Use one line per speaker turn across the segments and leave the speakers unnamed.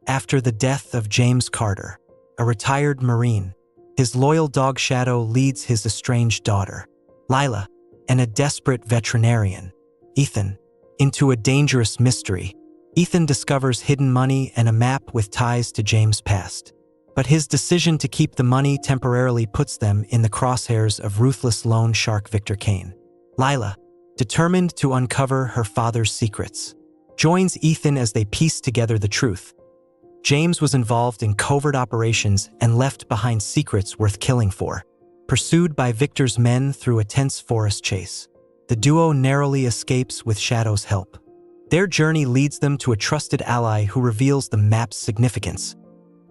After the death of James Carter, a retired Marine, his loyal dog Shadow leads his estranged daughter, Lila, and a desperate veterinarian, Ethan, into a dangerous mystery. Ethan discovers hidden money and a map with ties to James' past. But his decision to keep the money temporarily puts them in the crosshairs of ruthless loan shark Victor Kane. Lila, determined to uncover her father's secrets, joins Ethan as they piece together the truth. James was involved in covert operations and left behind secrets worth killing for. Pursued by Victor's men through a tense forest chase, the duo narrowly escapes with Shadow's help. Their journey leads them to a trusted ally who reveals the map's significance.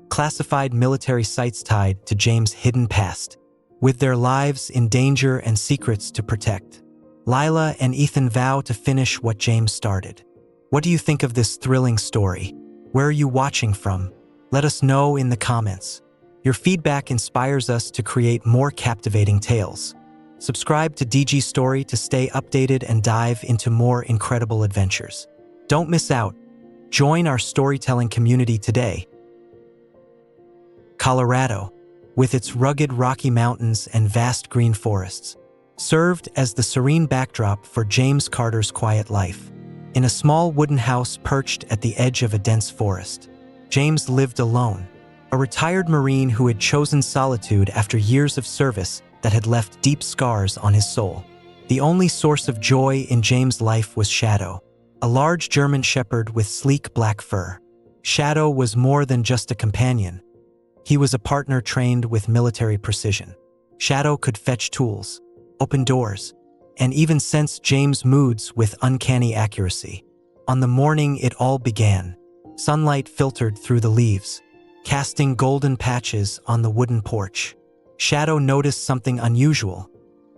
Classified military sites tied to James' hidden past, with their lives in danger and secrets to protect. Lila and Ethan vow to finish what James started. What do you think of this thrilling story? Where are you watching from? Let us know in the comments. Your feedback inspires us to create more captivating tales. Subscribe to DG Story to stay updated and dive into more incredible adventures. Don't miss out. Join our storytelling community today. Colorado, with its rugged Rocky Mountains and vast green forests, served as the serene backdrop for James Carter's quiet life. In a small wooden house perched at the edge of a dense forest, James lived alone, a retired Marine who had chosen solitude after years of service that had left deep scars on his soul. The only source of joy in James' life was Shadow, a large German shepherd with sleek black fur. Shadow was more than just a companion. He was a partner trained with military precision. Shadow could fetch tools, open doors, and even sense James' moods with uncanny accuracy. On the morning it all began, sunlight filtered through the leaves, casting golden patches on the wooden porch. Shadow noticed something unusual.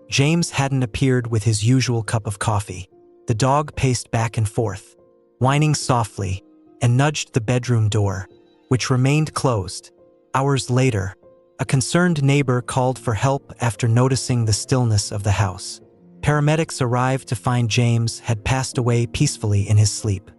James hadn't appeared with his usual cup of coffee. The dog paced back and forth, whining softly, and nudged the bedroom door, which remained closed. Hours later, a concerned neighbor called for help after noticing the stillness of the house. Paramedics arrived to find James had passed away peacefully in his sleep.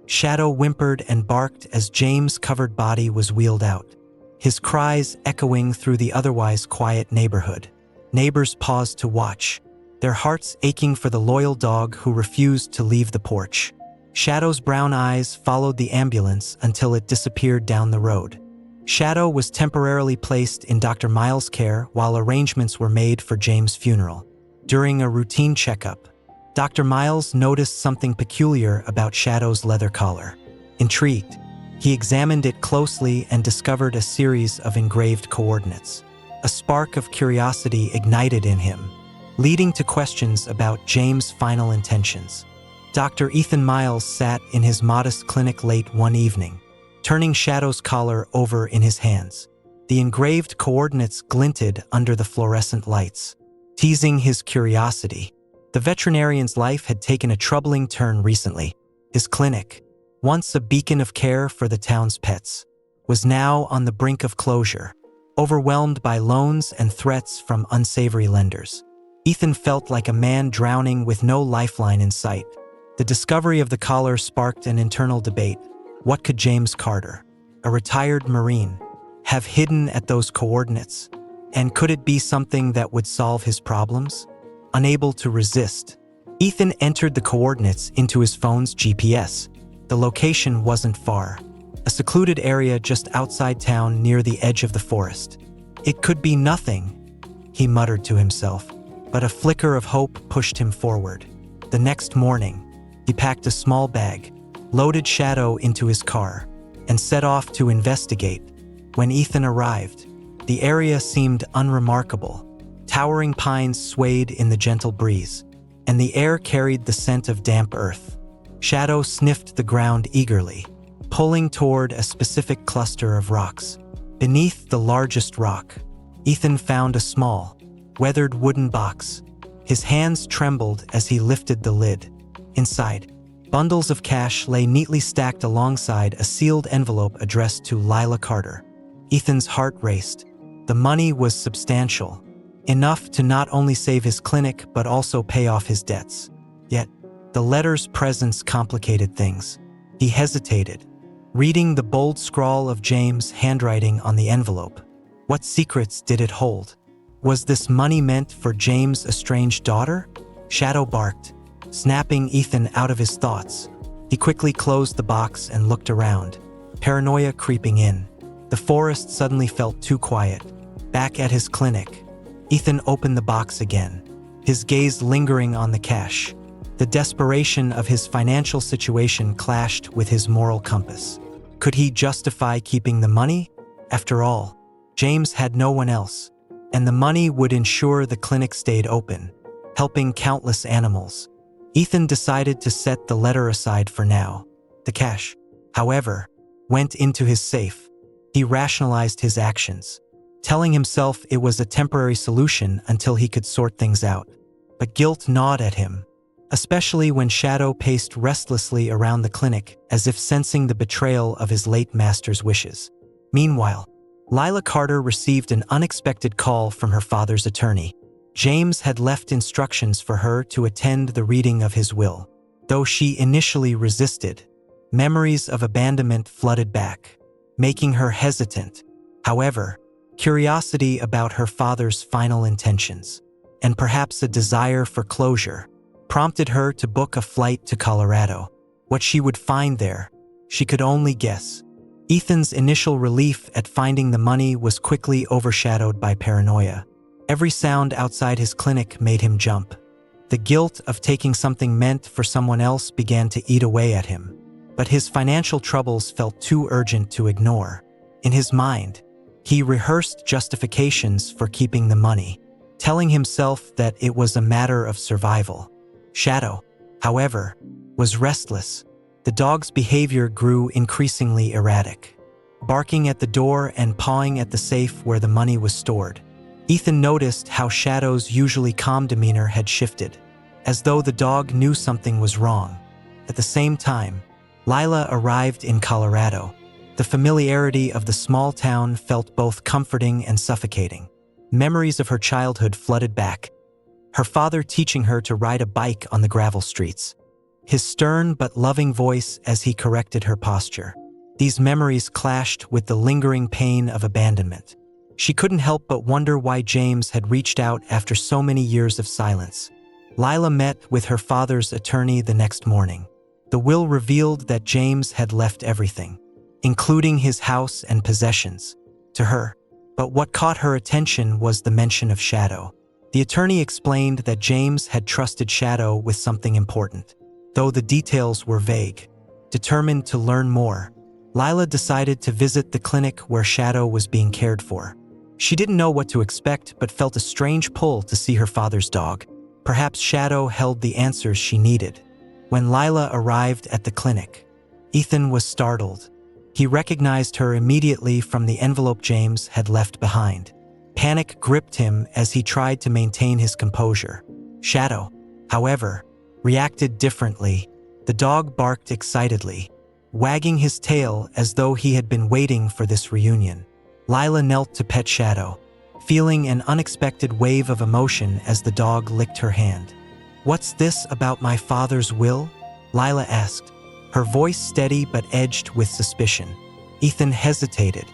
Shadow whimpered and barked as James' covered body was wheeled out, his cries echoing through the otherwise quiet neighborhood. Neighbors paused to watch, their hearts aching for the loyal dog who refused to leave the porch. Shadow's brown eyes followed the ambulance until it disappeared down the road. Shadow was temporarily placed in Dr. Miles' care while arrangements were made for James' funeral. During a routine checkup, Dr. Miles noticed something peculiar about Shadow's leather collar. Intrigued, he examined it closely and discovered a series of engraved coordinates. A spark of curiosity ignited in him, leading to questions about James' final intentions. Dr. Ethan Miles sat in his modest clinic late one evening, turning Shadow's collar over in his hands. The engraved coordinates glinted under the fluorescent lights, teasing his curiosity. The veterinarian's life had taken a troubling turn recently. His clinic, once a beacon of care for the town's pets, was now on the brink of closure, overwhelmed by loans and threats from unsavory lenders. Ethan felt like a man drowning with no lifeline in sight. The discovery of the collar sparked an internal debate. What could James Carter, a retired Marine, have hidden at those coordinates? And could it be something that would solve his problems? Unable to resist, Ethan entered the coordinates into his phone's GPS. The location wasn't far, a secluded area just outside town near the edge of the forest. It could be nothing, he muttered to himself, but a flicker of hope pushed him forward. The next morning, he packed a small bag, loaded Shadow into his car, and set off to investigate. When Ethan arrived, the area seemed unremarkable. Towering pines swayed in the gentle breeze, and the air carried the scent of damp earth. Shadow sniffed the ground eagerly, pulling toward a specific cluster of rocks. Beneath the largest rock, Ethan found a small, weathered wooden box. His hands trembled as he lifted the lid. Inside, bundles of cash lay neatly stacked alongside a sealed envelope addressed to Lila Carter. Ethan's heart raced. The money was substantial, enough to not only save his clinic but also pay off his debts. Yet, the letter's presence complicated things. He hesitated, reading the bold scrawl of James' handwriting on the envelope. What secrets did it hold? Was this money meant for James' estranged daughter? Shadow barked, snapping Ethan out of his thoughts. He quickly closed the box and looked around, paranoia creeping in. The forest suddenly felt too quiet. Back at his clinic, Ethan opened the box again, his gaze lingering on the cash. The desperation of his financial situation clashed with his moral compass. Could he justify keeping the money? After all, James had no one else, and the money would ensure the clinic stayed open, helping countless animals. Ethan decided to set the letter aside for now. The cash, however, went into his safe. He rationalized his actions, telling himself it was a temporary solution until he could sort things out. But guilt gnawed at him, especially when Shadow paced restlessly around the clinic as if sensing the betrayal of his late master's wishes. Meanwhile, Lila Carter received an unexpected call from her father's attorney. James had left instructions for her to attend the reading of his will. Though she initially resisted, memories of abandonment flooded back, making her hesitant. However, curiosity about her father's final intentions, and perhaps a desire for closure, prompted her to book a flight to Colorado. What she would find there, she could only guess. Ethan's initial relief at finding the money was quickly overshadowed by paranoia. Every sound outside his clinic made him jump. The guilt of taking something meant for someone else began to eat away at him. But his financial troubles felt too urgent to ignore. In his mind, he rehearsed justifications for keeping the money, telling himself that it was a matter of survival. Shadow, however, was restless. The dog's behavior grew increasingly erratic, barking at the door and pawing at the safe where the money was stored. Ethan noticed how Shadow's usually calm demeanor had shifted, as though the dog knew something was wrong. At the same time, Lila arrived in Colorado. The familiarity of the small town felt both comforting and suffocating. Memories of her childhood flooded back, her father teaching her to ride a bike on the gravel streets, his stern but loving voice as he corrected her posture. These memories clashed with the lingering pain of abandonment. She couldn't help but wonder why James had reached out after so many years of silence. Lila met with her father's attorney the next morning. The will revealed that James had left everything, including his house and possessions, to her. But what caught her attention was the mention of Shadow. The attorney explained that James had trusted Shadow with something important, though the details were vague. Determined to learn more, Lila decided to visit the clinic where Shadow was being cared for. She didn't know what to expect, but felt a strange pull to see her father's dog. Perhaps Shadow held the answers she needed. When Lila arrived at the clinic, Ethan was startled. He recognized her immediately from the envelope James had left behind. Panic gripped him as he tried to maintain his composure. Shadow, however, reacted differently. The dog barked excitedly, wagging his tail as though he had been waiting for this reunion. Lila knelt to pet Shadow, feeling an unexpected wave of emotion as the dog licked her hand. "What's this about my father's will?" Lila asked, her voice steady but edged with suspicion. Ethan hesitated,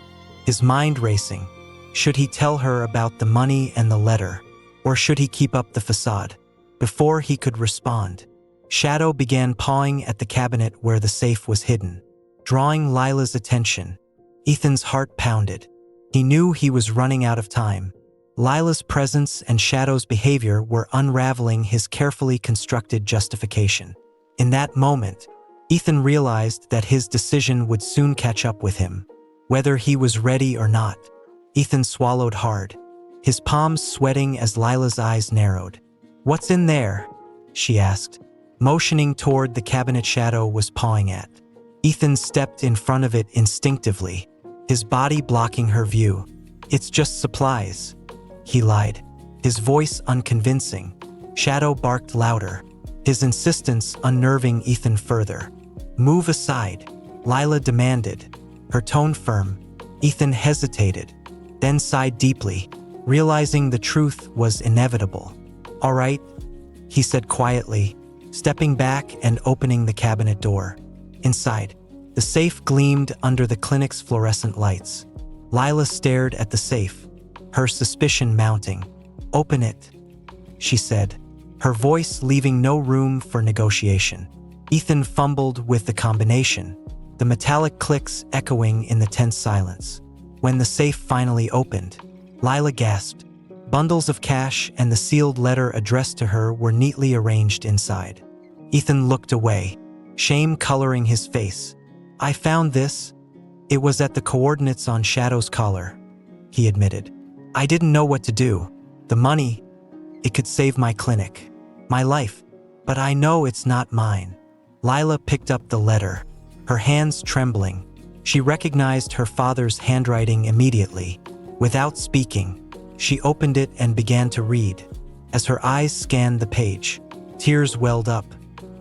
his mind racing. Should he tell her about the money and the letter, or should he keep up the facade? Before he could respond, Shadow began pawing at the cabinet where the safe was hidden, drawing Lila's attention. Ethan's heart pounded. He knew he was running out of time. Lila's presence and Shadow's behavior were unraveling his carefully constructed justification. In that moment, Ethan realized that his decision would soon catch up with him, whether he was ready or not. Ethan swallowed hard, his palms sweating as Lila's eyes narrowed. "What's in there?" she asked, motioning toward the cabinet Shadow was pawing at. Ethan stepped in front of it instinctively, his body blocking her view. "It's just supplies," he lied, his voice unconvincing. Shadow barked louder, his insistence unnerving Ethan further. "Move aside," Lila demanded, her tone firm. Ethan hesitated, then sighed deeply, realizing the truth was inevitable. "All right," he said quietly, stepping back and opening the cabinet door. Inside, The safe gleamed under the clinic's fluorescent lights. Lila stared at the safe, her suspicion mounting. "Open it," she said, her voice leaving no room for negotiation. Ethan fumbled with the combination, the metallic clicks echoing in the tense silence. When the safe finally opened, Lila gasped. Bundles of cash and the sealed letter addressed to her were neatly arranged inside. Ethan looked away, shame coloring his face. "I found this. It was at the coordinates on Shadow's collar," he admitted. "I didn't know what to do. The money, it could save my clinic, my life, but I know it's not mine." Lila picked up the letter, her hands trembling. She recognized her father's handwriting immediately. Without speaking, she opened it and began to read. As her eyes scanned the page, tears welled up.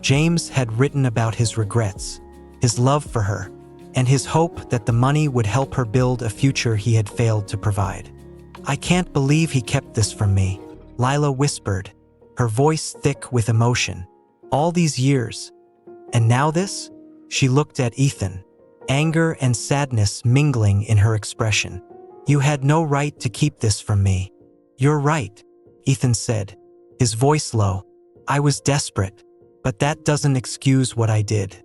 James had written about his regrets, his love for her, and his hope that the money would help her build a future he had failed to provide. "I can't believe he kept this from me," Lila whispered, her voice thick with emotion. "All these years. And now this?" She looked at Ethan, anger and sadness mingling in her expression. "You had no right to keep this from me." "You're right," Ethan said, his voice low. "I was desperate, but that doesn't excuse what I did.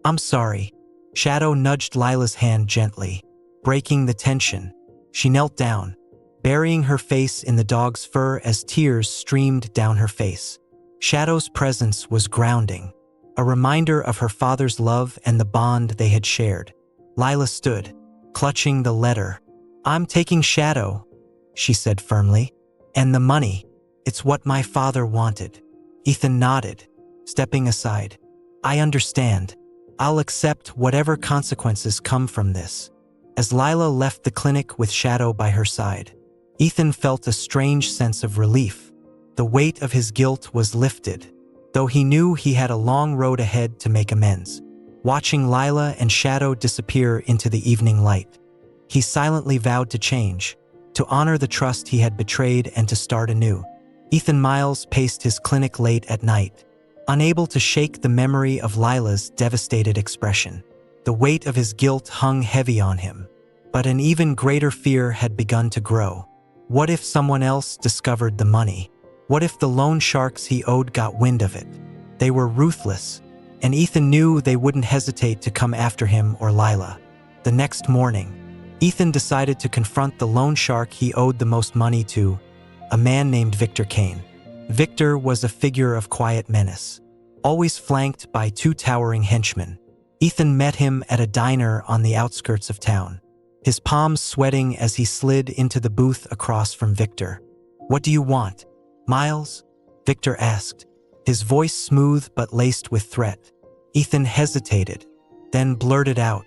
I'm sorry." Shadow nudged Lila's hand gently, breaking the tension. She knelt down, burying her face in the dog's fur as tears streamed down her face. Shadow's presence was grounding, a reminder of her father's love and the bond they had shared. Lila stood, clutching the letter. "I'm taking Shadow," she said firmly. "And the money, it's what my father wanted." Ethan nodded, stepping aside. "I understand. I'll accept whatever consequences come from this." As Lila left the clinic with Shadow by her side, Ethan felt a strange sense of relief. The weight of his guilt was lifted, though he knew he had a long road ahead to make amends. Watching Lila and Shadow disappear into the evening light, he silently vowed to change, to honor the trust he had betrayed and to start anew. Ethan Miles paced his clinic late at night, unable to shake the memory of Lila's devastated expression. The weight of his guilt hung heavy on him, but an even greater fear had begun to grow. What if someone else discovered the money? What if the loan sharks he owed got wind of it? They were ruthless, and Ethan knew they wouldn't hesitate to come after him or Lila. The next morning, Ethan decided to confront the loan shark he owed the most money to, a man named Victor Kane. Victor was a figure of quiet menace, always flanked by two towering henchmen. Ethan met him at a diner on the outskirts of town, his palms sweating as he slid into the booth across from Victor. "What do you want, Miles?" Victor asked, his voice smooth but laced with threat. Ethan hesitated, then blurted out,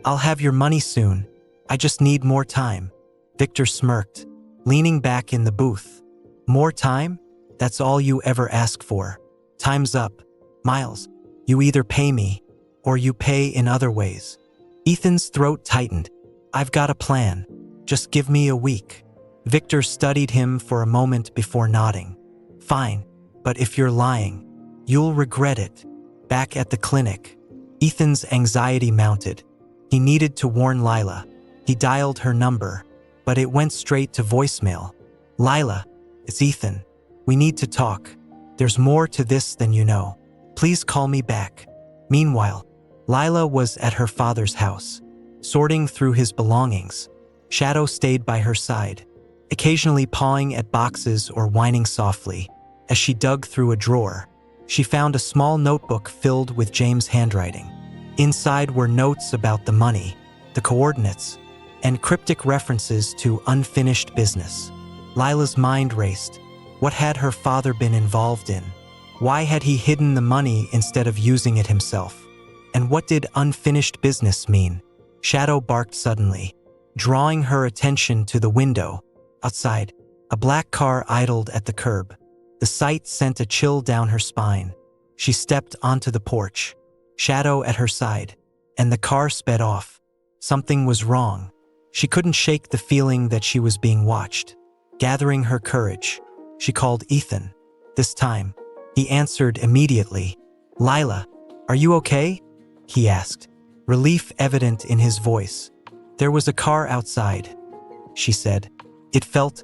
"I'll have your money soon. I just need more time." Victor smirked, leaning back in the booth. "More time? That's all you ever ask for. Time's up, Miles. You either pay me, or you pay in other ways." Ethan's throat tightened. "I've got a plan. Just give me a week." Victor studied him for a moment before nodding. "Fine, but if you're lying, you'll regret it." Back at the clinic, Ethan's anxiety mounted. He needed to warn Lila. He dialed her number, but it went straight to voicemail. "Lila, it's Ethan. We need to talk. There's more to this than you know. Please call me back." Meanwhile, Lila was at her father's house, sorting through his belongings. Shadow stayed by her side, occasionally pawing at boxes or whining softly. As she dug through a drawer, she found a small notebook filled with James' handwriting. Inside were notes about the money, the coordinates, and cryptic references to unfinished business. Lila's mind raced. What had her father been involved in? Why had he hidden the money instead of using it himself? And what did unfinished business mean? Shadow barked suddenly, drawing her attention to the window. Outside, a black car idled at the curb. The sight sent a chill down her spine. She stepped onto the porch, Shadow at her side, and the car sped off. Something was wrong. She couldn't shake the feeling that she was being watched. Gathering her courage, she called Ethan. This time, he answered immediately. "Lila, are you okay?" he asked, relief evident in his voice. "There was a car outside," she said. "It felt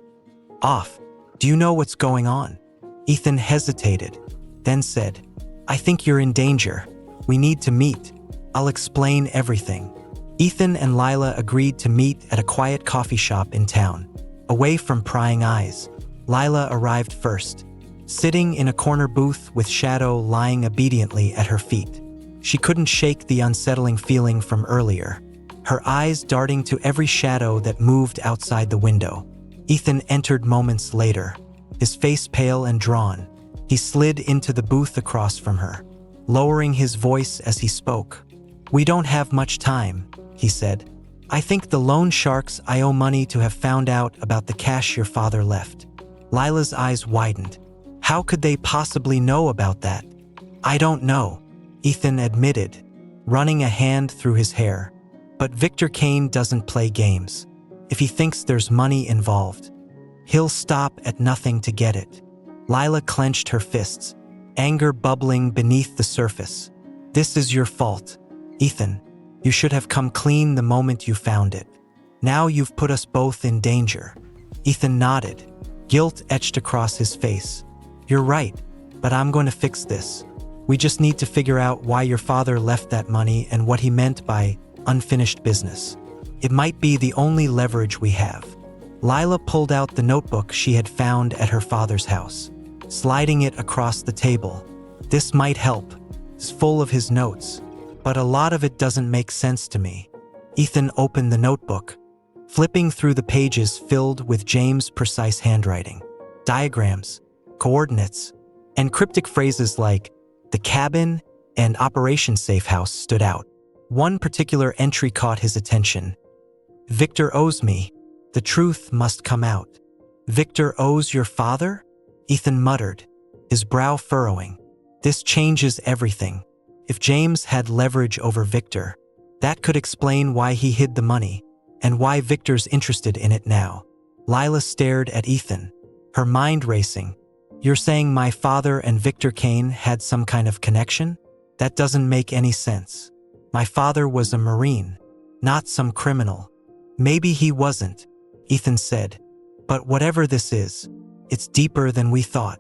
off. Do you know what's going on?" Ethan hesitated, then said, "I think you're in danger. We need to meet. I'll explain everything." Ethan and Lila agreed to meet at a quiet coffee shop in town, away from prying eyes. Lila arrived first, sitting in a corner booth with Shadow lying obediently at her feet. She couldn't shake the unsettling feeling from earlier, her eyes darting to every shadow that moved outside the window. Ethan entered moments later, his face pale and drawn. He slid into the booth across from her, lowering his voice as he spoke. "We don't have much time," he said. "I think the loan sharks I owe money to have found out about the cash your father left." Lila's eyes widened. "How could they possibly know about that?" "I don't know," Ethan admitted, running a hand through his hair. "But Victor Kane doesn't play games. If he thinks there's money involved, he'll stop at nothing to get it." Lila clenched her fists, anger bubbling beneath the surface. "This is your fault, Ethan. You should have come clean the moment you found it. Now you've put us both in danger." Ethan nodded, guilt etched across his face. "You're right, but I'm going to fix this. We just need to figure out why your father left that money and what he meant by unfinished business. It might be the only leverage we have." Lila pulled out the notebook she had found at her father's house, sliding it across the table. "This might help. It's full of his notes, but a lot of it doesn't make sense to me." Ethan opened the notebook, flipping through the pages filled with James' precise handwriting. Diagrams, coordinates, and cryptic phrases like "the cabin" and "Operation Safe House" stood out. One particular entry caught his attention. "Victor owes me. The truth must come out." "Victor owes your father?" Ethan muttered, his brow furrowing. "This changes everything. If James had leverage over Victor, that could explain why he hid the money, and why Victor's interested in it now." Lila stared at Ethan, her mind racing. "You're saying my father and Victor Kane had some kind of connection? That doesn't make any sense. My father was a Marine, not some criminal." "Maybe he wasn't," Ethan said. "But whatever this is, it's deeper than we thought."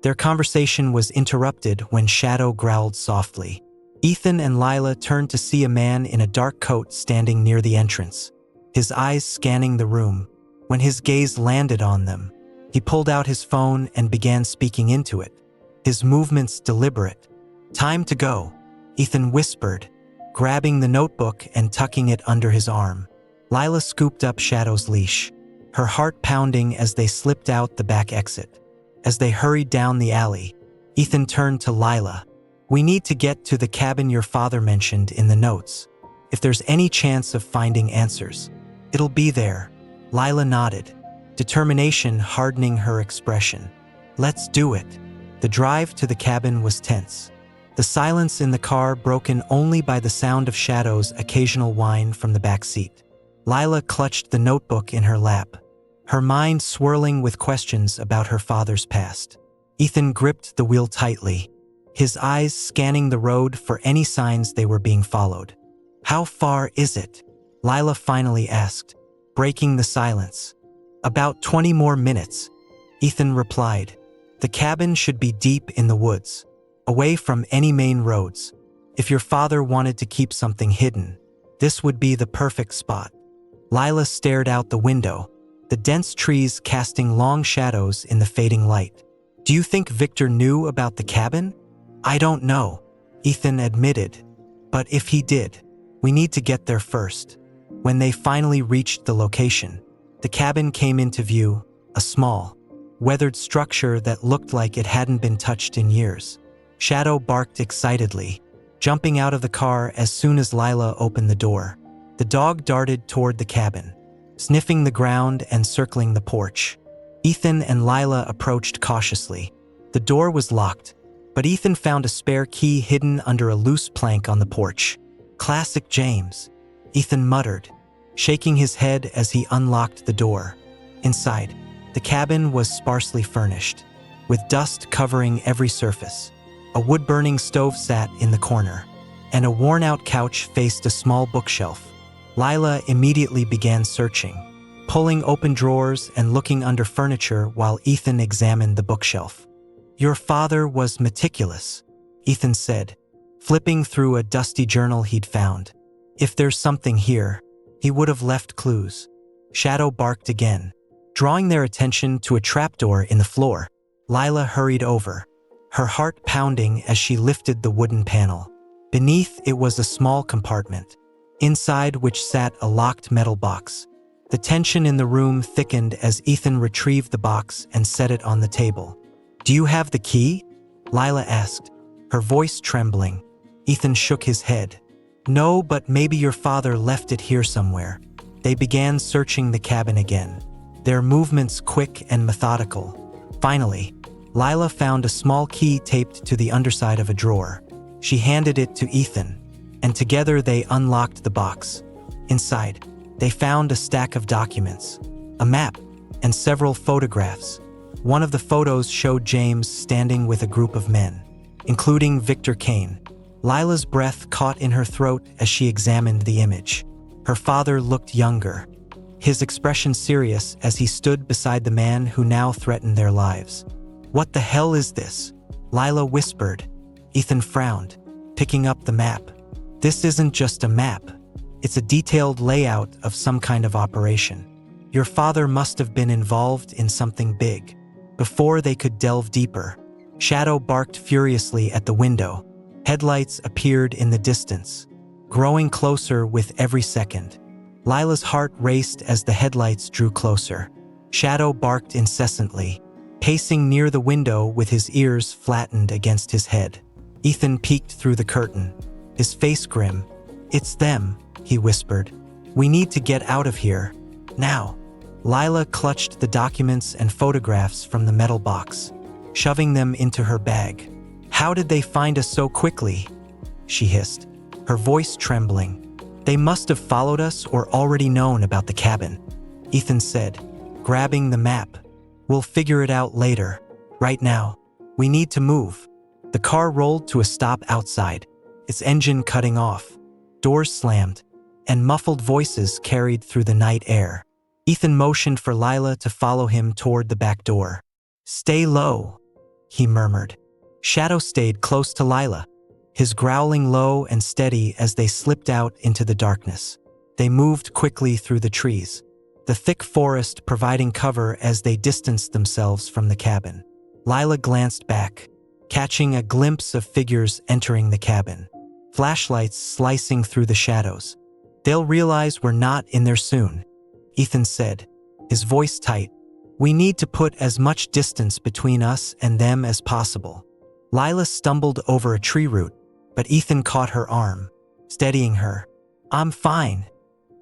Their conversation was interrupted when Shadow growled softly. Ethan and Lila turned to see a man in a dark coat standing near the entrance, his eyes scanning the room. When his gaze landed on them, he pulled out his phone and began speaking into it, his movements deliberate. "Time to go," Ethan whispered, grabbing the notebook and tucking it under his arm. Lila scooped up Shadow's leash, her heart pounding as they slipped out the back exit. As they hurried down the alley, Ethan turned to Lila. "We need to get to the cabin your father mentioned in the notes. If there's any chance of finding answers, it'll be there." Lila nodded, determination hardening her expression. "Let's do it." The drive to the cabin was tense, the silence in the car broken only by the sound of Shadow's occasional whine from the back seat. Lila clutched the notebook in her lap, her mind swirling with questions about her father's past. Ethan gripped the wheel tightly, his eyes scanning the road for any signs they were being followed. "How far is it?" Lila finally asked, breaking the silence. "About 20 more minutes," Ethan replied. "The cabin should be deep in the woods, away from any main roads. If your father wanted to keep something hidden, this would be the perfect spot." Lila stared out the window, the dense trees casting long shadows in the fading light. "Do you think Victor knew about the cabin?" "I don't know," Ethan admitted. "But if he did, we need to get there first." When they finally reached the location, the cabin came into view, a small, weathered structure that looked like it hadn't been touched in years. Shadow barked excitedly, jumping out of the car as soon as Lila opened the door. The dog darted toward the cabin, sniffing the ground and circling the porch. Ethan and Lila approached cautiously. The door was locked, but Ethan found a spare key hidden under a loose plank on the porch. "Classic James," Ethan muttered, shaking his head as he unlocked the door. Inside, the cabin was sparsely furnished, with dust covering every surface. A wood-burning stove sat in the corner, and a worn-out couch faced a small bookshelf. Lila immediately began searching, pulling open drawers and looking under furniture while Ethan examined the bookshelf. "Your father was meticulous," Ethan said, flipping through a dusty journal he'd found. "If there's something here, he would have left clues." Shadow barked again, drawing their attention to a trapdoor in the floor. Lila hurried over, her heart pounding as she lifted the wooden panel. Beneath it was a small compartment, inside which sat a locked metal box. The tension in the room thickened as Ethan retrieved the box and set it on the table. "Do you have the key?" Lila asked, her voice trembling. Ethan shook his head. "No, but maybe your father left it here somewhere." They began searching the cabin again, their movements quick and methodical. Finally, Lila found a small key taped to the underside of a drawer. She handed it to Ethan, and together they unlocked the box. Inside, they found a stack of documents, a map, and several photographs. One of the photos showed James standing with a group of men, including Victor Kane. Lila's breath caught in her throat as she examined the image. Her father looked younger, his expression serious as he stood beside the man who now threatened their lives. "What the hell is this?" Lila whispered. Ethan frowned, picking up the map. "This isn't just a map. It's a detailed layout of some kind of operation. Your father must have been involved in something big." Before they could delve deeper, Shadow barked furiously at the window. Headlights appeared in the distance, growing closer with every second. Lila's heart raced as the headlights drew closer. Shadow barked incessantly, pacing near the window with his ears flattened against his head. Ethan peeked through the curtain, his face grim. "It's them," he whispered. "We need to get out of here, now." Lila clutched the documents and photographs from the metal box, shoving them into her bag. "How did they find us so quickly?" she hissed, her voice trembling. "They must have followed us or already known about the cabin," Ethan said, grabbing the map. "We'll figure it out later. Right now, we need to move." The car rolled to a stop outside, its engine cutting off. Doors slammed, and muffled voices carried through the night air. Ethan motioned for Lila to follow him toward the back door. "Stay low," he murmured. Shadow stayed close to Lila, his growling low and steady as they slipped out into the darkness. They moved quickly through the trees, the thick forest providing cover as they distanced themselves from the cabin. Lila glanced back, catching a glimpse of figures entering the cabin, flashlights slicing through the shadows. "They'll realize we're not in there soon," Ethan said, his voice tight. "We need to put as much distance between us and them as possible." Lila stumbled over a tree root, but Ethan caught her arm, steadying her. "I'm fine,"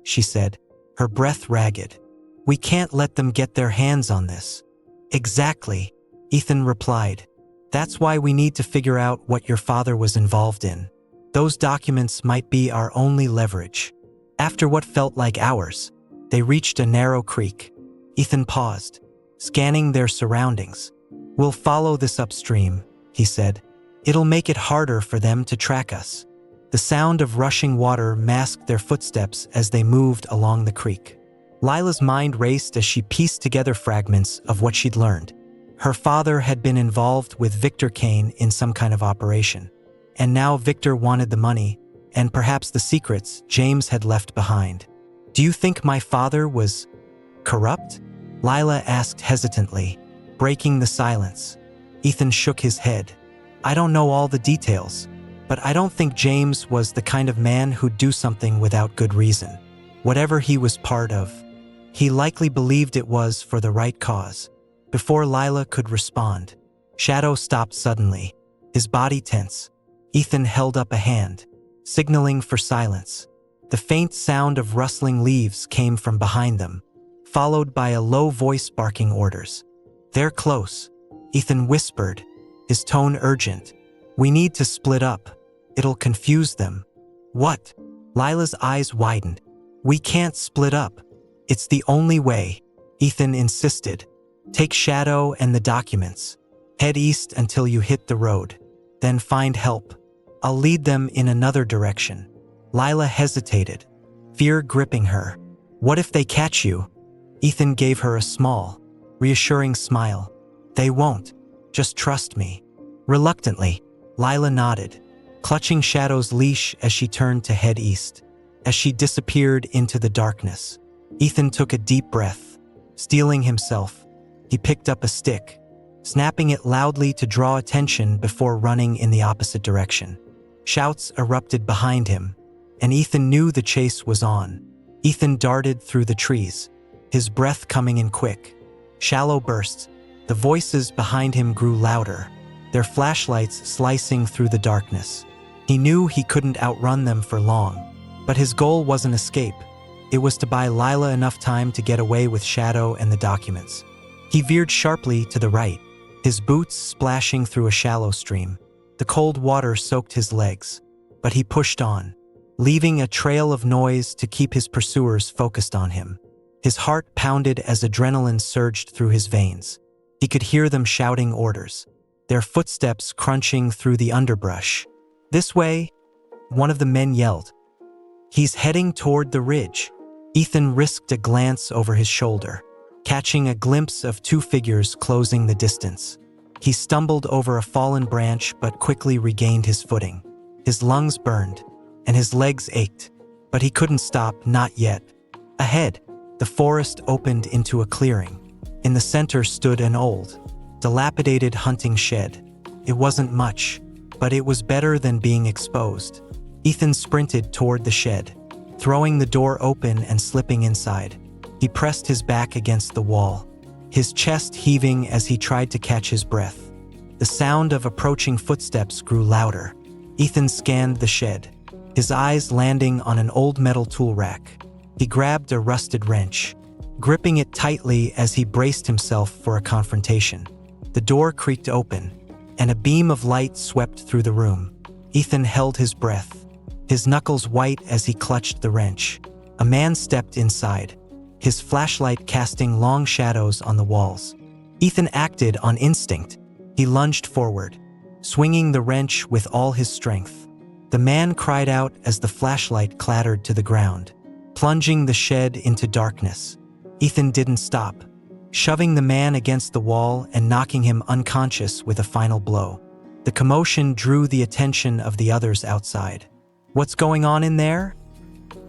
she said, her breath ragged. "We can't let them get their hands on this." "Exactly," Ethan replied. "That's why we need to figure out what your father was involved in. Those documents might be our only leverage." After what felt like hours, they reached a narrow creek. Ethan paused, scanning their surroundings. "We'll follow this upstream," he said. "It'll make it harder for them to track us." The sound of rushing water masked their footsteps as they moved along the creek. Lila's mind raced as she pieced together fragments of what she'd learned. Her father had been involved with Victor Kane in some kind of operation, and now Victor wanted the money, and perhaps the secrets James had left behind. "Do you think my father was corrupt?" Lila asked hesitantly, breaking the silence. Ethan shook his head. "I don't know all the details, but I don't think James was the kind of man who'd do something without good reason. Whatever he was part of, he likely believed it was for the right cause." Before Lila could respond, Shadow stopped suddenly, his body tense. Ethan held up a hand, signaling for silence. The faint sound of rustling leaves came from behind them, followed by a low voice barking orders. "They're close," Ethan whispered, his tone urgent. "We need to split up. It'll confuse them." "What?" Lila's eyes widened. "We can't split up. It's the only way," Ethan insisted. "Take Shadow and the documents. Head east until you hit the road. Then find help. I'll lead them in another direction. Lila hesitated, fear gripping her. What if they catch you? Ethan gave her a small, reassuring smile. They won't. Just trust me. Reluctantly, Lila nodded, clutching Shadow's leash as she turned to head east. As she disappeared into the darkness, Ethan took a deep breath. Steeling himself, he picked up a stick, snapping it loudly to draw attention before running in the opposite direction. Shouts erupted behind him, and Ethan knew the chase was on. Ethan darted through the trees, his breath coming in quick, shallow bursts. The voices behind him grew louder, their flashlights slicing through the darkness. He knew he couldn't outrun them for long, but his goal wasn't escape. It was to buy Lila enough time to get away with Shadow and the documents. He veered sharply to the right, his boots splashing through a shallow stream. The cold water soaked his legs, but he pushed on, leaving a trail of noise to keep his pursuers focused on him. His heart pounded as adrenaline surged through his veins. He could hear them shouting orders, their footsteps crunching through the underbrush. "This way," one of the men yelled. "He's heading toward the ridge." Ethan risked a glance over his shoulder, catching a glimpse of two figures closing the distance. He stumbled over a fallen branch but quickly regained his footing. His lungs burned, and his legs ached, but he couldn't stop, not yet. Ahead, the forest opened into a clearing. In the center stood an old, dilapidated hunting shed. It wasn't much, but it was better than being exposed. Ethan sprinted toward the shed, throwing the door open and slipping inside. He pressed his back against the wall, his chest heaving as he tried to catch his breath. The sound of approaching footsteps grew louder. Ethan scanned the shed, his eyes landing on an old metal tool rack. He grabbed a rusted wrench, gripping it tightly as he braced himself for a confrontation. The door creaked open, and a beam of light swept through the room. Ethan held his breath, his knuckles white as he clutched the wrench. A man stepped inside, his flashlight casting long shadows on the walls. Ethan acted on instinct. He lunged forward, swinging the wrench with all his strength. The man cried out as the flashlight clattered to the ground, plunging the shed into darkness. Ethan didn't stop, shoving the man against the wall and knocking him unconscious with a final blow. The commotion drew the attention of the others outside. "What's going on in there?"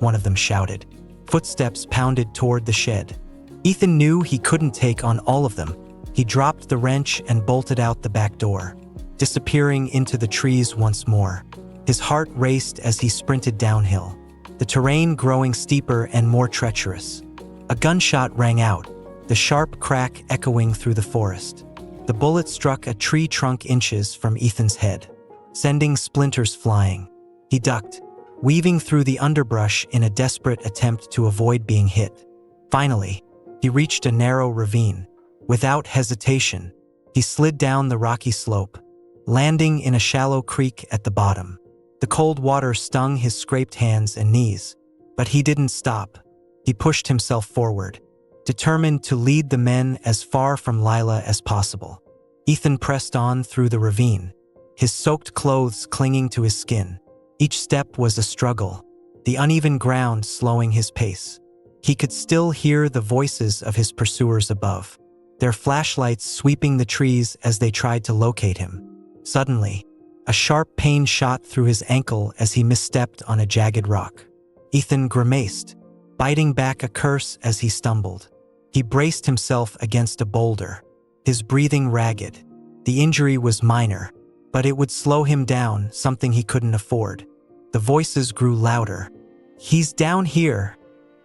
one of them shouted. Footsteps pounded toward the shed. Ethan knew he couldn't take on all of them. He dropped the wrench and bolted out the back door, disappearing into the trees once more. His heart raced as he sprinted downhill, the terrain growing steeper and more treacherous. A gunshot rang out, the sharp crack echoing through the forest. The bullet struck a tree trunk inches from Ethan's head, sending splinters flying. He ducked, weaving through the underbrush in a desperate attempt to avoid being hit. Finally, he reached a narrow ravine. Without hesitation, he slid down the rocky slope, landing in a shallow creek at the bottom. The cold water stung his scraped hands and knees, but he didn't stop. He pushed himself forward, determined to lead the men as far from Lila as possible. Ethan pressed on through the ravine, his soaked clothes clinging to his skin. Each step was a struggle, the uneven ground slowing his pace. He could still hear the voices of his pursuers above, their flashlights sweeping the trees as they tried to locate him. Suddenly, a sharp pain shot through his ankle as he misstepped on a jagged rock. Ethan grimaced, biting back a curse as he stumbled. He braced himself against a boulder, his breathing ragged. The injury was minor, but it would slow him down, something he couldn't afford. The voices grew louder. "He's down here,"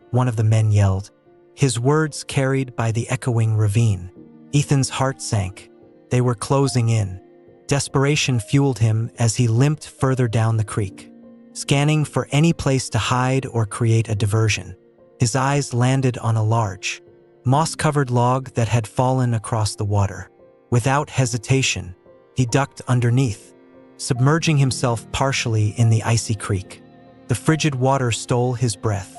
one of the men yelled, his words carried by the echoing ravine. Ethan's heart sank. They were closing in. Desperation fueled him as he limped further down the creek, scanning for any place to hide or create a diversion. His eyes landed on a large, moss-covered log that had fallen across the water. Without hesitation, he ducked underneath, submerging himself partially in the icy creek. The frigid water stole his breath,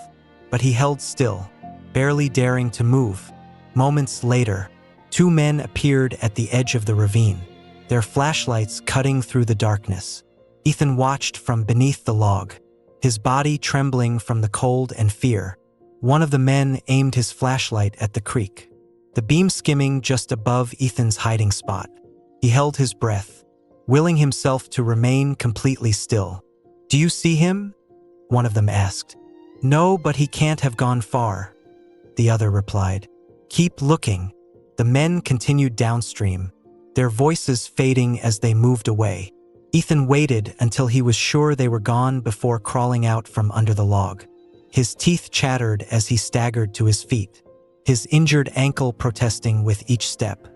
but he held still, barely daring to move. Moments later, two men appeared at the edge of the ravine, their flashlights cutting through the darkness. Ethan watched from beneath the log, his body trembling from the cold and fear. One of the men aimed his flashlight at the creek, the beam skimming just above Ethan's hiding spot. He held his breath, willing himself to remain completely still. "Do you see him?" one of them asked. "No, but he can't have gone far," the other replied. "Keep looking." The men continued downstream, their voices fading as they moved away. Ethan waited until he was sure they were gone before crawling out from under the log. His teeth chattered as he staggered to his feet, his injured ankle protesting with each step.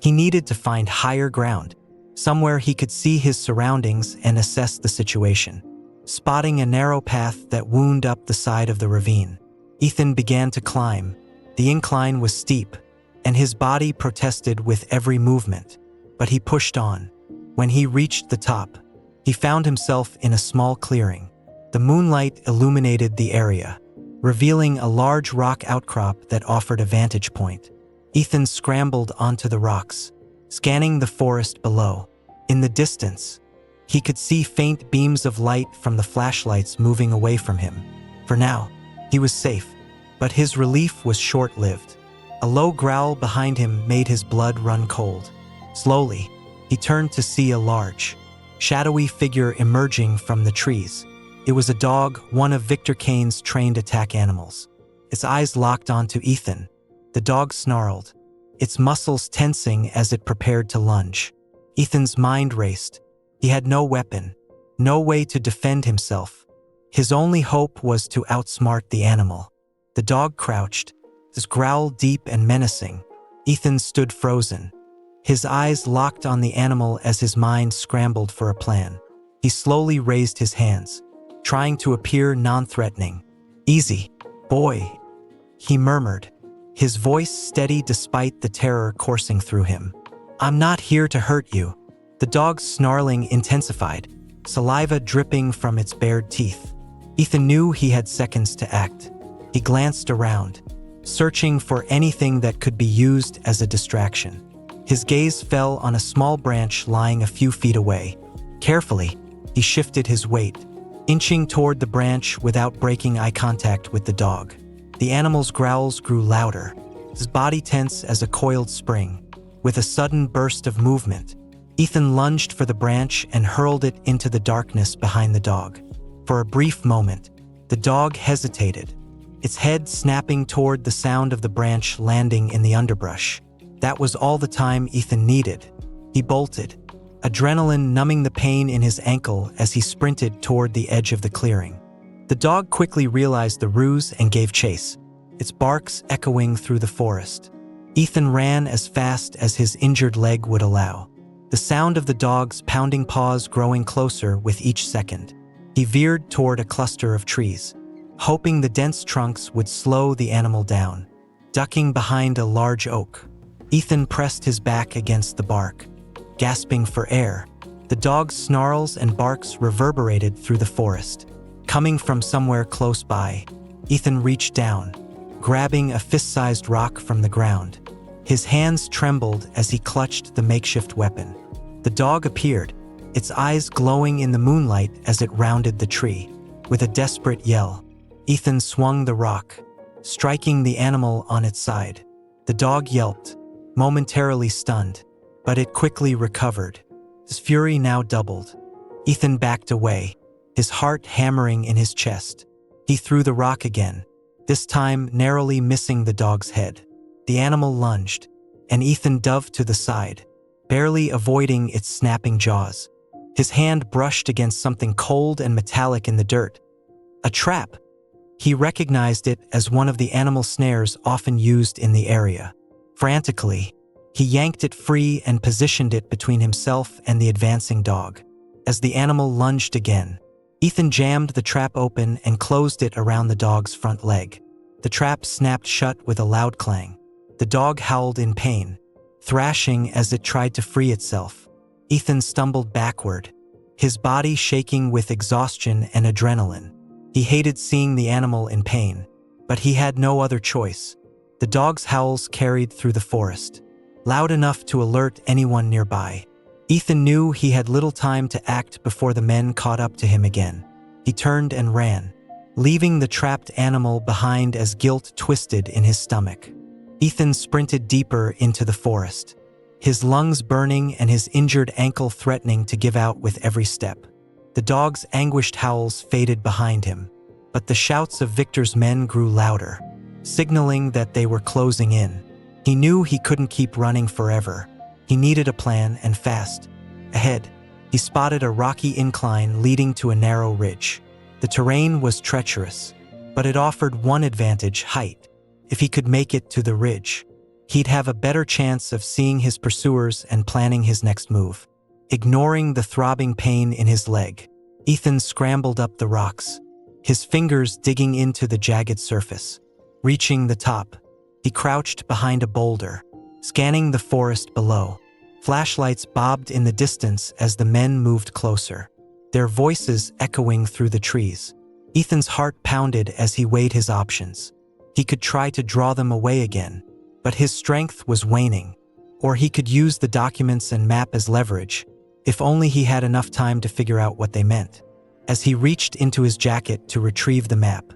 He needed to find higher ground, somewhere he could see his surroundings and assess the situation. Spotting a narrow path that wound up the side of the ravine, Ethan began to climb. The incline was steep, and his body protested with every movement, but he pushed on. When he reached the top, he found himself in a small clearing. The moonlight illuminated the area, revealing a large rock outcrop that offered a vantage point. Ethan scrambled onto the rocks, scanning the forest below. In the distance, he could see faint beams of light from the flashlights moving away from him. For now, he was safe, but his relief was short-lived. A low growl behind him made his blood run cold. Slowly, he turned to see a large, shadowy figure emerging from the trees. It was a dog, one of Victor Kane's trained attack animals. Its eyes locked onto Ethan. The dog snarled, its muscles tensing as it prepared to lunge. Ethan's mind raced. He had no weapon, no way to defend himself. His only hope was to outsmart the animal. The dog crouched, his growl deep and menacing. Ethan stood frozen, his eyes locked on the animal as his mind scrambled for a plan. He slowly raised his hands, trying to appear non-threatening. "Easy, boy," he murmured, his voice steady despite the terror coursing through him. "I'm not here to hurt you." The dog's snarling intensified, saliva dripping from its bared teeth. Ethan knew he had seconds to act. He glanced around, searching for anything that could be used as a distraction. His gaze fell on a small branch lying a few feet away. Carefully, he shifted his weight, inching toward the branch without breaking eye contact with the dog. The animal's growls grew louder, his body tense as a coiled spring. With a sudden burst of movement, Ethan lunged for the branch and hurled it into the darkness behind the dog. For a brief moment, the dog hesitated, its head snapping toward the sound of the branch landing in the underbrush. That was all the time Ethan needed. He bolted, adrenaline numbing the pain in his ankle as he sprinted toward the edge of the clearing. The dog quickly realized the ruse and gave chase, its barks echoing through the forest. Ethan ran as fast as his injured leg would allow, the sound of the dog's pounding paws growing closer with each second. He veered toward a cluster of trees, hoping the dense trunks would slow the animal down. Ducking behind a large oak, Ethan pressed his back against the bark, gasping for air. The dog's snarls and barks reverberated through the forest. Coming from somewhere close by, Ethan reached down, grabbing a fist-sized rock from the ground. His hands trembled as he clutched the makeshift weapon. The dog appeared, its eyes glowing in the moonlight as it rounded the tree. With a desperate yell, Ethan swung the rock, striking the animal on its side. The dog yelped, momentarily stunned, but it quickly recovered. His fury now doubled. Ethan backed away, his heart hammering in his chest. He threw the rock again, this time narrowly missing the dog's head. The animal lunged, and Ethan dove to the side, barely avoiding its snapping jaws. His hand brushed against something cold and metallic in the dirt. A trap. He recognized it as one of the animal snares often used in the area. Frantically, he yanked it free and positioned it between himself and the advancing dog. As the animal lunged again, Ethan jammed the trap open and closed it around the dog's front leg. The trap snapped shut with a loud clang. The dog howled in pain, thrashing as it tried to free itself. Ethan stumbled backward, his body shaking with exhaustion and adrenaline. He hated seeing the animal in pain, but he had no other choice. The dog's howls carried through the forest, loud enough to alert anyone nearby. Ethan knew he had little time to act before the men caught up to him again. He turned and ran, leaving the trapped animal behind as guilt twisted in his stomach. Ethan sprinted deeper into the forest, his lungs burning and his injured ankle threatening to give out with every step. The dog's anguished howls faded behind him, but the shouts of Victor's men grew louder, signaling that they were closing in. He knew he couldn't keep running forever. He needed a plan, and fast. Ahead, he spotted a rocky incline leading to a narrow ridge. The terrain was treacherous, but it offered one advantage: height. If he could make it to the ridge, he'd have a better chance of seeing his pursuers and planning his next move. Ignoring the throbbing pain in his leg, Ethan scrambled up the rocks, his fingers digging into the jagged surface. Reaching the top, he crouched behind a boulder, scanning the forest below. Flashlights bobbed in the distance as the men moved closer, their voices echoing through the trees. Ethan's heart pounded as he weighed his options. He could try to draw them away again, but his strength was waning. Or he could use the documents and map as leverage, if only he had enough time to figure out what they meant. As he reached into his jacket to retrieve the map,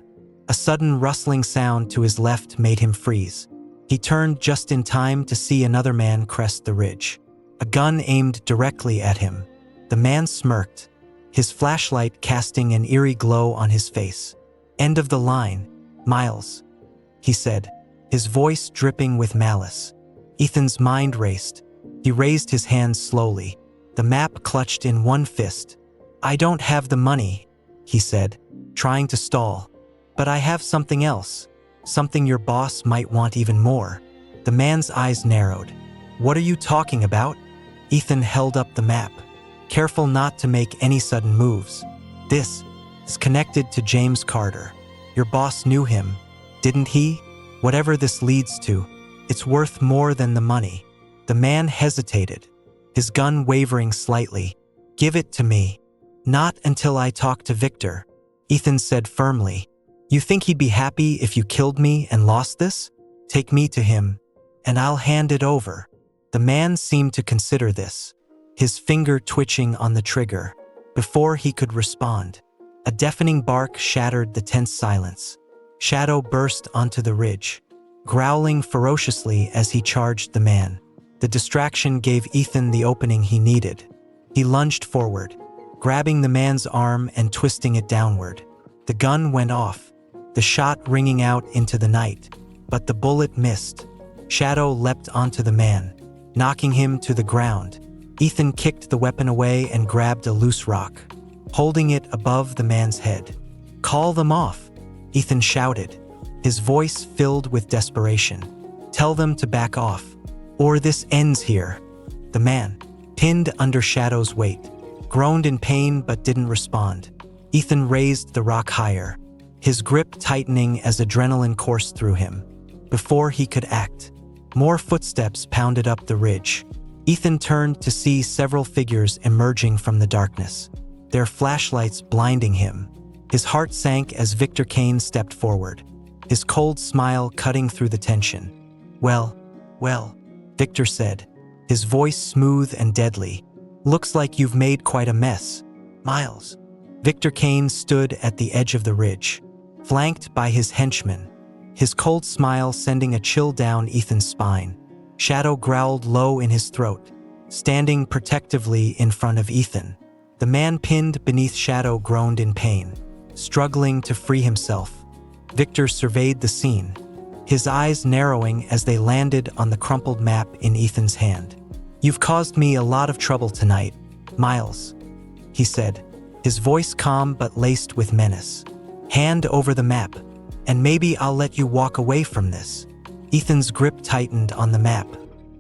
a sudden rustling sound to his left made him freeze. He turned just in time to see another man crest the ridge, a gun aimed directly at him. The man smirked, his flashlight casting an eerie glow on his face. "End of the line, Miles," he said, his voice dripping with malice. Ethan's mind raced. He raised his hands slowly, the map clutched in one fist. "I don't have the money," he said, trying to stall. "But I have something else, something your boss might want even more." The man's eyes narrowed. "What are you talking about?" Ethan held up the map, careful not to make any sudden moves. "This is connected to James Carter. Your boss knew him, didn't he? Whatever this leads to, it's worth more than the money." The man hesitated, his gun wavering slightly. "Give it to me." "Not until I talk to Victor," Ethan said firmly. "You think he'd be happy if you killed me and lost this? Take me to him, and I'll hand it over." The man seemed to consider this, his finger twitching on the trigger. Before he could respond, a deafening bark shattered the tense silence. Shadow burst onto the ridge, growling ferociously as he charged the man. The distraction gave Ethan the opening he needed. He lunged forward, grabbing the man's arm and twisting it downward. The gun went off, the shot ringing out into the night, but the bullet missed. Shadow leapt onto the man, knocking him to the ground. Ethan kicked the weapon away and grabbed a loose rock, holding it above the man's head. "Call them off," Ethan shouted, his voice filled with desperation. "Tell them to back off, or this ends here." The man, pinned under Shadow's weight, groaned in pain but didn't respond. Ethan raised the rock higher, his grip tightening as adrenaline coursed through him. Before he could act, more footsteps pounded up the ridge. Ethan turned to see several figures emerging from the darkness, their flashlights blinding him. His heart sank as Victor Kane stepped forward, his cold smile cutting through the tension. Well, Victor said, his voice smooth and deadly. "Looks like you've made quite a mess, Miles." Victor Kane stood at the edge of the ridge, flanked by his henchmen, his cold smile sending a chill down Ethan's spine. Shadow growled low in his throat, standing protectively in front of Ethan. The man pinned beneath Shadow groaned in pain, struggling to free himself. Victor surveyed the scene, his eyes narrowing as they landed on the crumpled map in Ethan's hand. "You've caused me a lot of trouble tonight, Miles," he said, his voice calm but laced with menace. "Hand over the map, and maybe I'll let you walk away from this." Ethan's grip tightened on the map.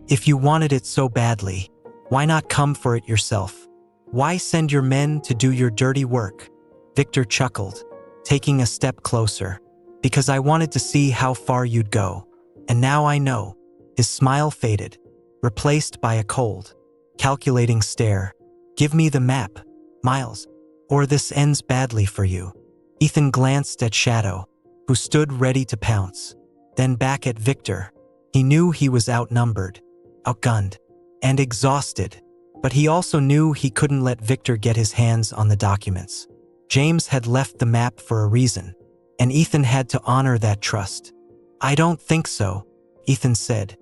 "If you wanted it so badly, why not come for it yourself? Why send your men to do your dirty work?" Victor chuckled, taking a step closer. "Because I wanted to see how far you'd go. And now I know." His smile faded, replaced by a cold, calculating stare. "Give me the map, Miles, or this ends badly for you." Ethan glanced at Shadow, who stood ready to pounce, then back at Victor. He knew he was outnumbered, outgunned, and exhausted, But he also knew he couldn't let Victor get his hands on the documents. James had left the map for a reason, and Ethan had to honor that trust. "I don't think so," Ethan said,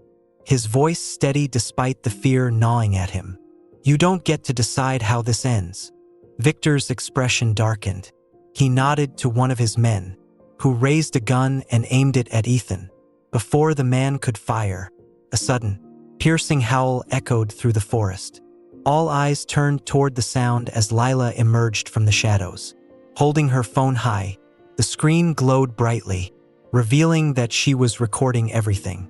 his voice steady despite the fear gnawing at him. "You don't get to decide how this ends." Victor's expression darkened. He nodded to one of his men, who raised a gun and aimed it at Ethan. Before the man could fire, a sudden, piercing howl echoed through the forest. All eyes turned toward the sound as Lila emerged from the shadows. Holding her phone high, the screen glowed brightly, revealing that she was recording everything.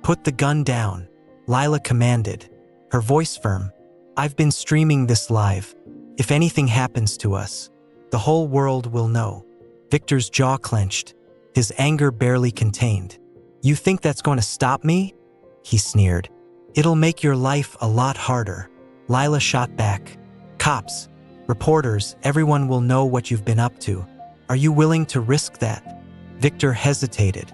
"Put the gun down," Lila commanded, her voice firm. "I've been streaming this live. If anything happens to us, the whole world will know." Victor's jaw clenched, his anger barely contained. "You think that's going to stop me?" he sneered. "It'll make your life a lot harder." Lila shot back. "Cops, reporters, everyone will know what you've been up to. Are you willing to risk that?" Victor hesitated,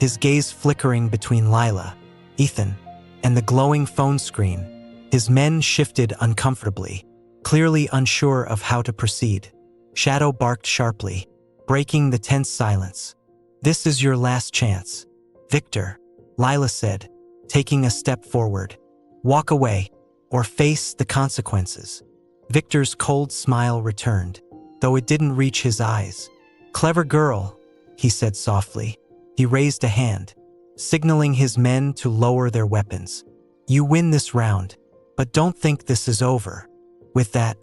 his gaze flickering between Lila, Ethan, and the glowing phone screen. His men shifted uncomfortably, clearly unsure of how to proceed. Shadow barked sharply, breaking the tense silence. "This is your last chance, Victor," Lila said, taking a step forward. "Walk away, or face the consequences." Victor's cold smile returned, though it didn't reach his eyes. "Clever girl," he said softly. He raised a hand, signaling his men to lower their weapons. "You win this round, but don't think this is over." With that,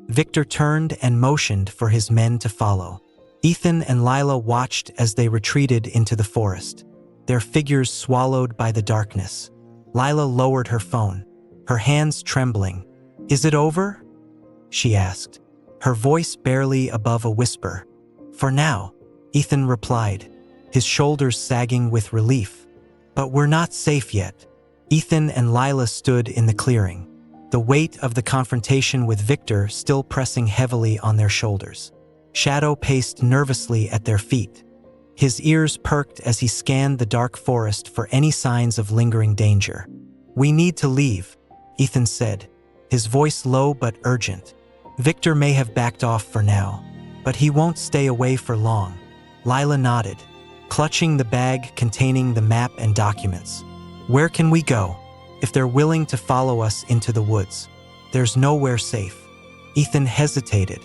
Victor turned and motioned for his men to follow. Ethan and Lila watched as they retreated into the forest, their figures swallowed by the darkness. Lila lowered her phone, her hands trembling. "Is it over?" she asked, her voice barely above a whisper. "For now," Ethan replied, his shoulders sagging with relief. "But we're not safe yet." Ethan and Lila stood in the clearing, the weight of the confrontation with Victor still pressing heavily on their shoulders. Shadow paced nervously at their feet. His ears perked as he scanned the dark forest for any signs of lingering danger. "We need to leave," Ethan said, his voice low but urgent. "Victor may have backed off for now, but he won't stay away for long." Lila nodded, clutching the bag containing the map and documents. "Where can we go? If they're willing to follow us into the woods, there's nowhere safe." Ethan hesitated,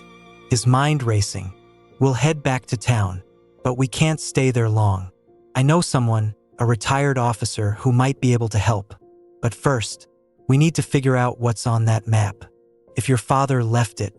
his mind racing. "We'll head back to town, but we can't stay there long. I know someone, a retired officer, who might be able to help. But first, we need to figure out what's on that map. If your father left it,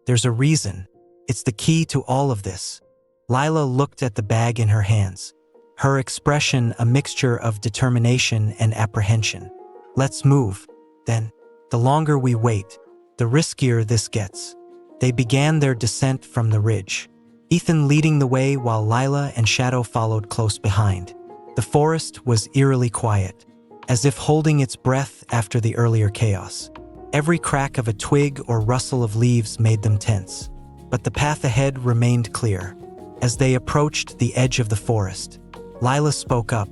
there's a reason. It's the key to all of this." Lila looked at the bag in her hands, her expression a mixture of determination and apprehension. "Let's move, then. The longer we wait, the riskier this gets." They began their descent from the ridge, Ethan leading the way while Lila and Shadow followed close behind. The forest was eerily quiet, as if holding its breath after the earlier chaos. Every crack of a twig or rustle of leaves made them tense, but the path ahead remained clear. As they approached the edge of the forest, Lila spoke up.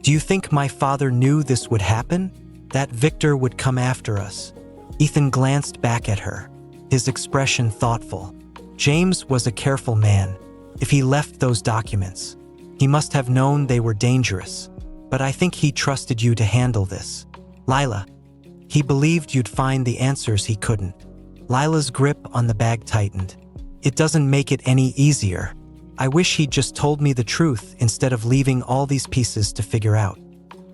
"Do you think my father knew this would happen? That Victor would come after us?" Ethan glanced back at her, his expression thoughtful. "James was a careful man. If he left those documents, he must have known they were dangerous. But I think he trusted you to handle this, Lila. He believed you'd find the answers he couldn't." Lila's grip on the bag tightened. "It doesn't make it any easier. I wish he'd just told me the truth instead of leaving all these pieces to figure out."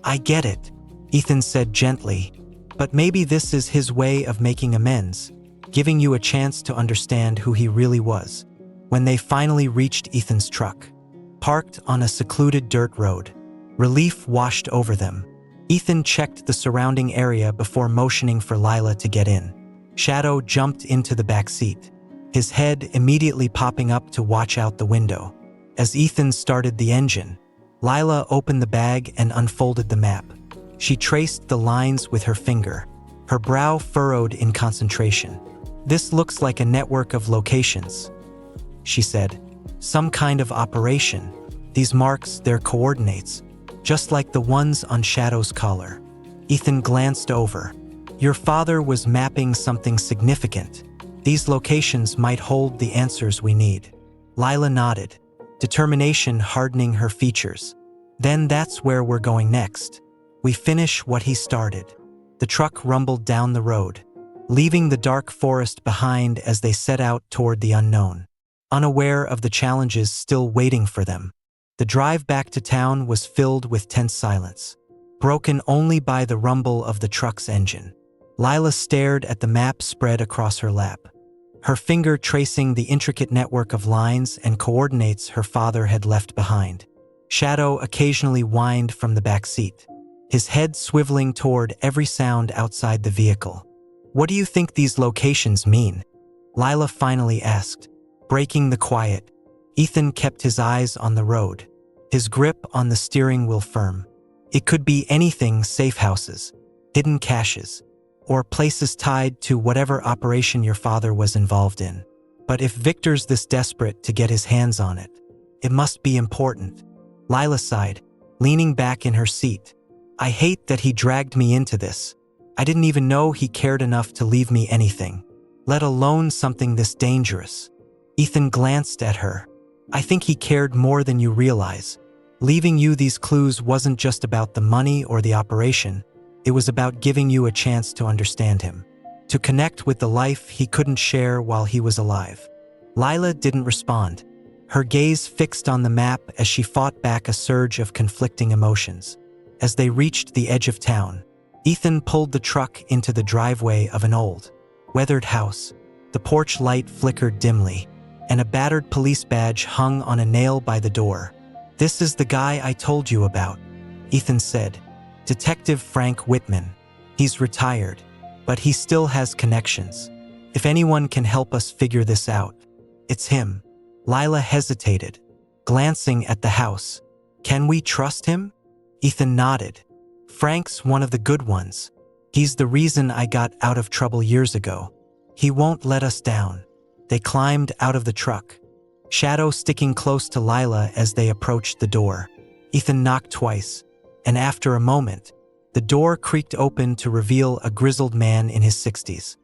"I get it," Ethan said gently, "but maybe this is his way of making amends, giving you a chance to understand who he really was." When they finally reached Ethan's truck, parked on a secluded dirt road, relief washed over them. Ethan checked the surrounding area before motioning for Lila to get in. Shadow jumped into the back seat, his head immediately popping up to watch out the window. As Ethan started the engine, Lila opened the bag and unfolded the map. She traced the lines with her finger, her brow furrowed in concentration. "This looks like a network of locations," she said. "Some kind of operation. These marks, their coordinates, just like the ones on Shadow's collar." Ethan glanced over, Your father was mapping something significant. These locations might hold the answers we need. Lila nodded, determination hardening her features. Then that's where we're going next. We finish what he started. The truck rumbled down the road, leaving the dark forest behind as they set out toward the unknown, unaware of the challenges still waiting for them. The drive back to town was filled with tense silence, broken only by the rumble of the truck's engine. Lila stared at the map spread across her lap, her finger tracing the intricate network of lines and coordinates her father had left behind. Shadow occasionally whined from the back seat, his head swiveling toward every sound outside the vehicle. "What do you think these locations mean?" Lila finally asked, breaking the quiet. Ethan kept his eyes on the road, his grip on the steering wheel firm. "It could be anything: safe houses, hidden caches, or places tied to whatever operation your father was involved in. But if Victor's this desperate to get his hands on it, it must be important." Lila sighed, leaning back in her seat. "I hate that he dragged me into this. I didn't even know he cared enough to leave me anything, let alone something this dangerous." Ethan glanced at her. "I think he cared more than you realize. Leaving you these clues wasn't just about the money or the operation. It was about giving you a chance to understand him, to connect with the life he couldn't share while he was alive." Lila didn't respond, her gaze fixed on the map as she fought back a surge of conflicting emotions. As they reached the edge of town, Ethan pulled the truck into the driveway of an old, weathered house. The porch light flickered dimly, and a battered police badge hung on a nail by the door. "This is the guy I told you about," Ethan said. "Detective Frank Whitman. He's retired, but he still has connections. If anyone can help us figure this out, it's him." Lila hesitated, glancing at the house. "Can we trust him?" Ethan nodded. "Frank's one of the good ones. He's the reason I got out of trouble years ago. He won't let us down." They climbed out of the truck, Shadow sticking close to Lila as they approached the door. Ethan knocked twice, and after a moment, the door creaked open to reveal a grizzled man in his 60s.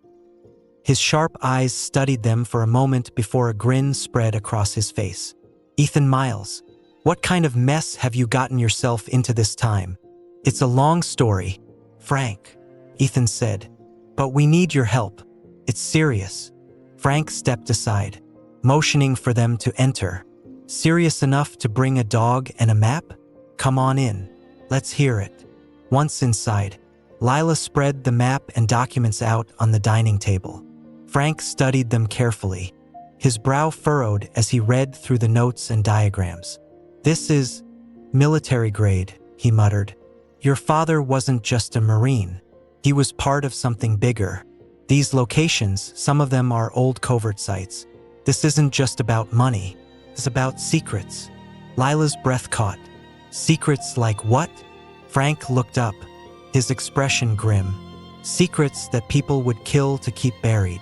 His sharp eyes studied them for a moment before a grin spread across his face. "Ethan Miles, what kind of mess have you gotten yourself into this time?" "It's a long story, Frank," Ethan said, "but we need your help. It's serious." Frank stepped aside, motioning for them to enter. "Serious enough to bring a dog and a map? Come on in. Let's hear it." Once inside, Lila spread the map and documents out on the dining table. Frank studied them carefully, his brow furrowed as he read through the notes and diagrams. "This is military grade," he muttered. "Your father wasn't just a Marine. He was part of something bigger. These locations, some of them are old covert sites. This isn't just about money. It's about secrets." Lila's breath caught. "Secrets like what?" Frank looked up, his expression grim. "Secrets that people would kill to keep buried.